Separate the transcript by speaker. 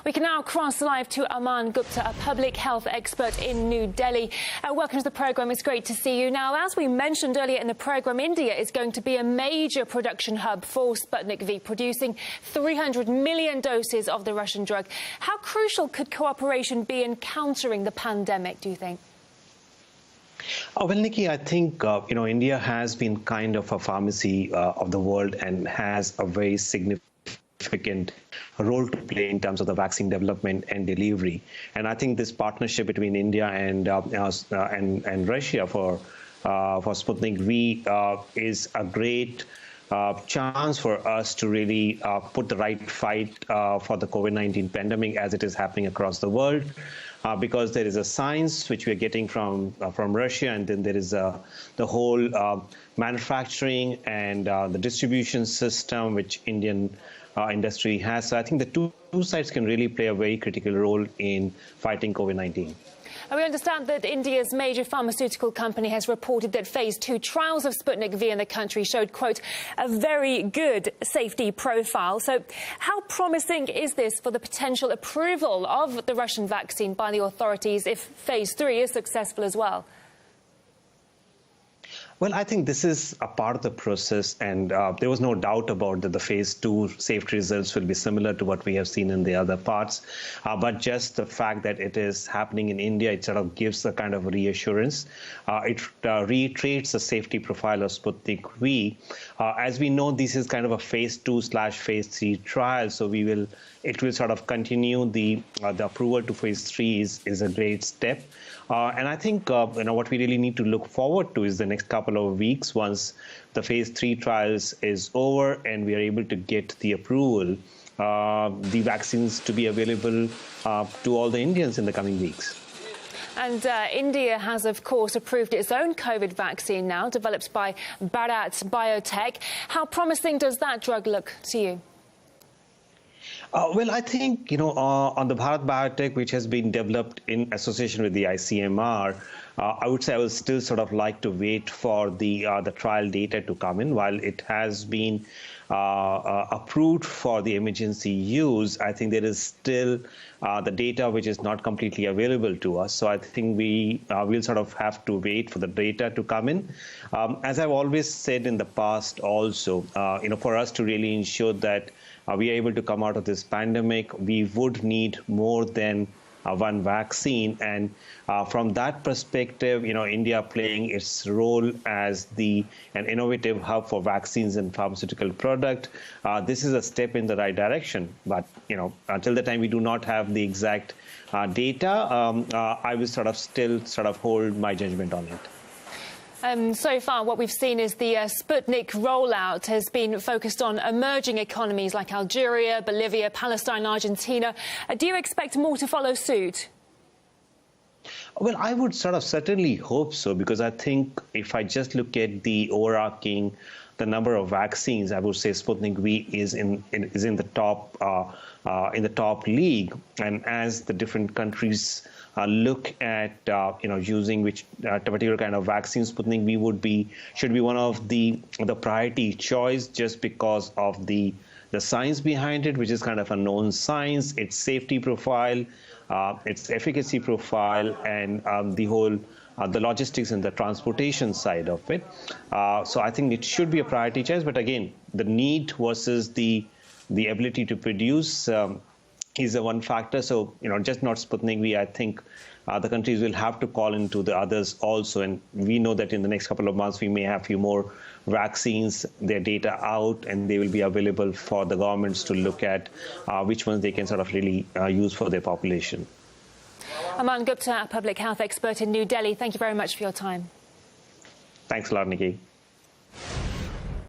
Speaker 1: We can now cross live to Aman, Gupta, a public health expert in New Delhi. Welcome to the programme. It's great to see you. Now, as we mentioned earlier in the programme, India is going to be a major production hub for Sputnik V, producing 300 million doses of the Russian drug. How crucial could cooperation be in countering the pandemic, do you think?
Speaker 2: Well, Nikki, I think, India has been kind of a pharmacy of the world and has a very significant role to play in terms of the vaccine development and delivery. And I think this partnership between India and Russia for Sputnik V is a great chance for us to really put the right fight for the COVID-19 pandemic as it is happening across the world. Because there is a science which we are getting from Russia, and then there is the whole manufacturing and the distribution system which Indian industry has. So I think the two sides can really play a very critical role in fighting COVID-19.
Speaker 1: And we understand that India's major pharmaceutical company has reported that Phase 2 trials of Sputnik V in the country showed, quote, a very good safety profile. So how promising is this for the potential approval of the Russian vaccine by the authorities if Phase 3 is successful as well?
Speaker 2: Well, I think this is a part of the process, and there was no doubt about that the Phase 2 safety results will be similar to what we have seen in the other parts. But just the fact that it is happening in India, it sort of gives a kind of reassurance. It reiterates the safety profile of Sputnik V. As we know, this is kind of a Phase 2/Phase 3 trial, so it will sort of continue. The approval to Phase 3 is a great step. And I think what we really need to look forward to is the next couple of weeks once the Phase 3 trials is over and we are able to get the approval, the vaccines to be available to all the Indians in the coming weeks.
Speaker 1: And India has, of course, approved its own COVID vaccine now, developed by Bharat Biotech. How promising does that drug look to you?
Speaker 2: Well, I think, on the Bharat Biotech, which has been developed in association with the ICMR, I would say I would still sort of like to wait for the trial data to come in. While it has been approved for the emergency use, I think there is still the data which is not completely available to us. So I think we will sort of have to wait for the data to come in. As I've always said in the past also, for us to really ensure that we are able to come out of this pandemic, we would need more than one vaccine. And from that perspective, India playing its role as an innovative hub for vaccines and pharmaceutical product, this is a step in the right direction. But, until the time we do not have the exact data, I will still hold my judgment on it.
Speaker 1: So far, what we've seen is the Sputnik rollout has been focused on emerging economies like Algeria, Bolivia, Palestine, Argentina. Do you expect more to follow suit?
Speaker 2: Well, I would certainly hope so, because I think if I just look at the the number of vaccines, I would say Sputnik V is in the top league. And as the different countries look at using which particular kind of vaccine, Sputnik V should be one of the priority choice, just because of the science behind it, which is kind of a known science, its safety profile, its efficacy profile, and the whole the logistics and the transportation side of it. So I think it should be a priority choice. But again, the need versus the ability to produce is the one factor. So, just not Sputnik V, I think the countries will have to call into the others also. And we know that in the next couple of months, we may have a few more vaccines, their data out, and they will be available for the governments to look at which ones they can sort of really use for their population.
Speaker 1: Aman Gupta, a public health expert in New Delhi, thank you very much for your time.
Speaker 2: Thanks a lot, Nikki.